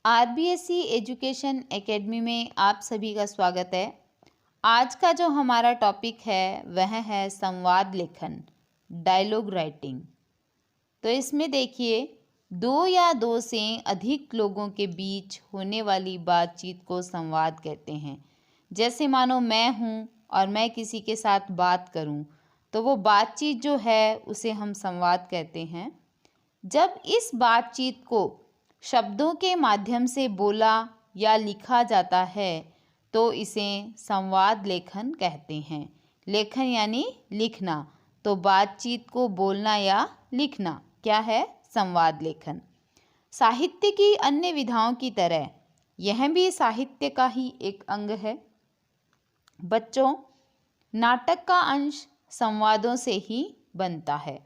RBSC education academy में आप सभी का स्वागत है। आज का जो हमारा टॉपिक है वह है संवाद लेखन, डायलॉग राइटिंग। तो इसमें देखिए, दो या दो से अधिक लोगों के बीच होने वाली बातचीत को संवाद कहते हैं। जैसे मानो मैं हूँ और मैं किसी के साथ बात करूँ, तो वो बातचीत जो है उसे हम संवाद कहते हैं। जब इस बातचीत को शब्दों के माध्यम से बोला या लिखा जाता है तो इसे संवाद लेखन कहते हैं। लेखन यानी लिखना, तो बातचीत को बोलना या लिखना क्या है? संवाद लेखन। साहित्य की अन्य विधाओं की तरह यह भी साहित्य का ही एक अंग है। बच्चों, नाटक का अंश संवादों से ही बनता है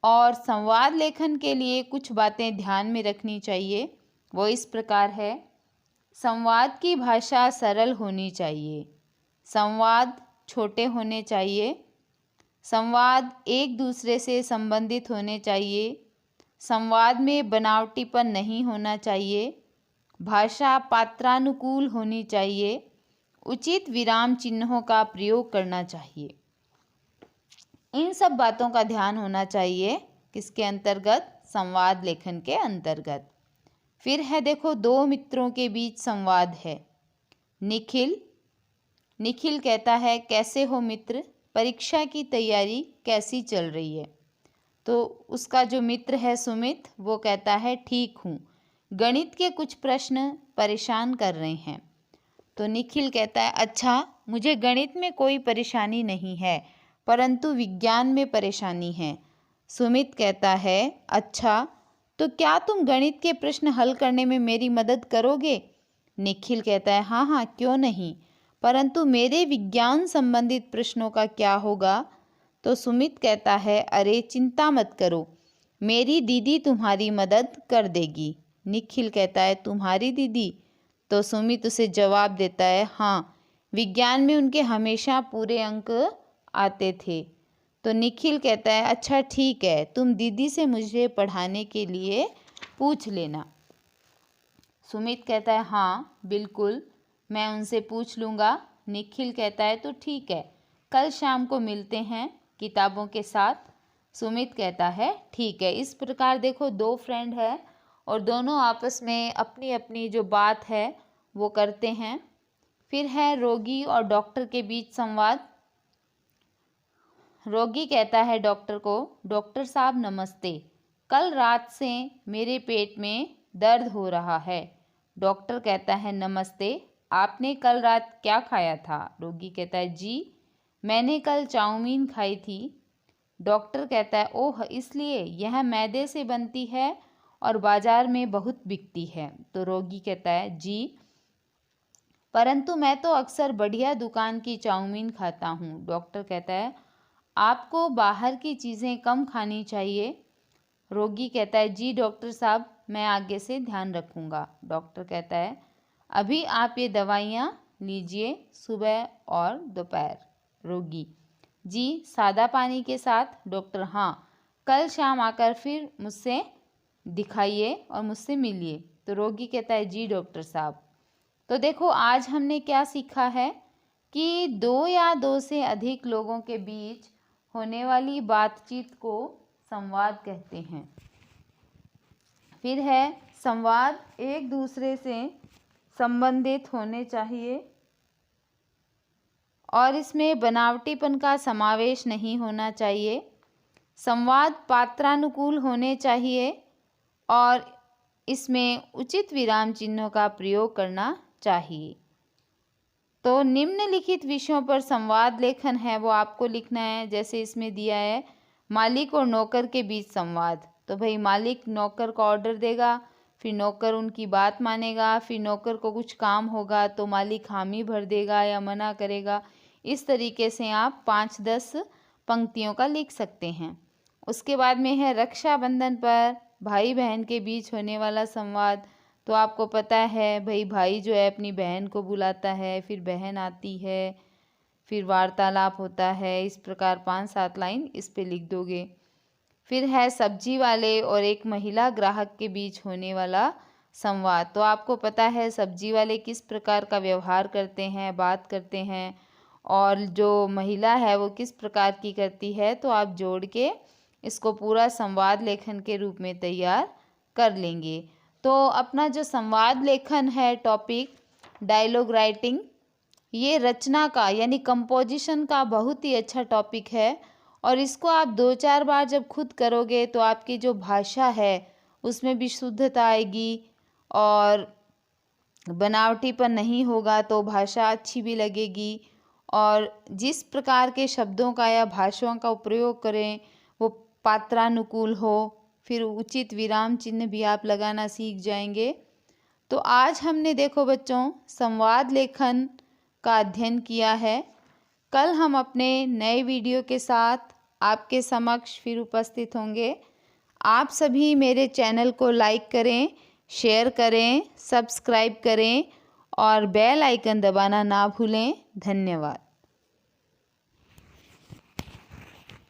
और संवाद लेखन के लिए कुछ बातें ध्यान में रखनी चाहिए। वो इस प्रकार है। संवाद की भाषा सरल होनी चाहिए। संवाद छोटे होने चाहिए। संवाद एक दूसरे से संबंधित होने चाहिए। संवाद में बनावटीपन नहीं होना चाहिए। भाषा पात्रानुकूल होनी चाहिए। उचित विराम चिन्हों का प्रयोग करना चाहिए। इन सब बातों का ध्यान होना चाहिए। किसके अंतर्गत? संवाद लेखन के अंतर्गत। फिर है देखो, दो मित्रों के बीच संवाद है। निखिल कहता है, कैसे हो मित्र? परीक्षा की तैयारी कैसी चल रही है? तो उसका जो मित्र है सुमित, वो कहता है, ठीक हूँ। गणित के कुछ प्रश्न परेशान कर रहे हैं। तो निखिल कहता है, अच्छा, मुझे गणित में कोई परेशानी नहीं है, परंतु विज्ञान में परेशानी है। सुमित कहता है, अच्छा, तो क्या तुम गणित के प्रश्न हल करने में मेरी मदद करोगे? निखिल कहता है, हाँ हाँ, क्यों नहीं, परंतु मेरे विज्ञान संबंधित प्रश्नों का क्या होगा? तो सुमित कहता है, अरे चिंता मत करो, मेरी दीदी तुम्हारी मदद कर देगी। निखिल कहता है, तुम्हारी दीदी? तो सुमित उसे जवाब देता है, हाँ, विज्ञान में उनके हमेशा पूरे अंक आते थे। तो निखिल कहता है, अच्छा ठीक है, तुम दीदी से मुझे पढ़ाने के लिए पूछ लेना। सुमित कहता है, हाँ बिल्कुल, मैं उनसे पूछ लूँगा। निखिल कहता है, तो ठीक है, कल शाम को मिलते हैं किताबों के साथ। सुमित कहता है, ठीक है। इस प्रकार देखो, दो फ्रेंड है और दोनों आपस में अपनी अपनी जो बात है वो करते हैं। फिर है रोगी और डॉक्टर के बीच संवाद। रोगी कहता है डॉक्टर को, डॉक्टर साहब नमस्ते, कल रात से मेरे पेट में दर्द हो रहा है। डॉक्टर कहता है, नमस्ते, आपने कल रात क्या खाया था? रोगी कहता है, जी, मैंने कल चाउमीन खाई थी। डॉक्टर कहता है, ओह, इसलिए यह मैदे से बनती है और बाजार में बहुत बिकती है। तो रोगी कहता है, जी, परंतु मैं तो अक्सर बढ़िया दुकान की चाउमीन खाता हूँ। डॉक्टर कहता है, आपको बाहर की चीज़ें कम खानी चाहिए। रोगी कहता है, जी डॉक्टर साहब, मैं आगे से ध्यान रखूँगा। डॉक्टर कहता है, अभी आप ये दवाइयाँ लीजिए, सुबह और दोपहर। रोगी, जी, सादा पानी के साथ? डॉक्टर, हाँ, कल शाम आकर फिर मुझसे दिखाइए और मुझसे मिलिए। तो रोगी कहता है, जी डॉक्टर साहब। तो देखो, आज हमने क्या सीखा है कि दो या दो से अधिक लोगों के बीच होने वाली बातचीत को संवाद कहते हैं। फिर है, संवाद एक दूसरे से संबंधित होने चाहिए और इसमें बनावटीपन का समावेश नहीं होना चाहिए। संवाद पात्रानुकूल होने चाहिए और इसमें उचित विराम चिन्हों का प्रयोग करना चाहिए। तो निम्नलिखित विषयों पर संवाद लेखन है वो आपको लिखना है। जैसे इसमें दिया है, मालिक और नौकर के बीच संवाद। तो भाई, मालिक नौकर को ऑर्डर देगा, फिर नौकर उनकी बात मानेगा, फिर नौकर को कुछ काम होगा तो मालिक हामी भर देगा या मना करेगा। इस तरीके से आप 5-10 पंक्तियों का लिख सकते हैं। उसके बाद में है रक्षाबंधन पर भाई बहन के बीच होने वाला संवाद। तो आपको पता है भाई जो है अपनी बहन को बुलाता है, फिर बहन आती है, फिर वार्तालाप होता है, इस प्रकार 5-7 लाइन इस पे लिख दोगे। फिर है सब्जी वाले और एक महिला ग्राहक के बीच होने वाला संवाद। तो आपको पता है सब्जी वाले किस प्रकार का व्यवहार करते हैं, बात करते हैं, और जो महिला है वो किस प्रकार की करती है। तो आप जोड़ के इसको पूरा संवाद लेखन के रूप में तैयार कर लेंगे। तो अपना जो संवाद लेखन है टॉपिक डायलॉग राइटिंग, ये रचना का यानी कंपोजिशन का बहुत ही अच्छा टॉपिक है, और इसको आप 2-4 बार जब खुद करोगे तो आपकी जो भाषा है उसमें भी शुद्धता आएगी, और बनावटीपन नहीं होगा तो भाषा अच्छी भी लगेगी। और जिस प्रकार के शब्दों का या भाषाओं का प्रयोग करें वो पात्रानुकूल हो, फिर उचित विराम चिन्ह भी आप लगाना सीख जाएंगे। तो आज हमने देखो बच्चों संवाद लेखन का अध्ययन किया है। कल हम अपने नए वीडियो के साथ आपके समक्ष फिर उपस्थित होंगे। आप सभी मेरे चैनल को लाइक करें, शेयर करें, सब्सक्राइब करें और बेल आइकन दबाना ना भूलें। धन्यवाद।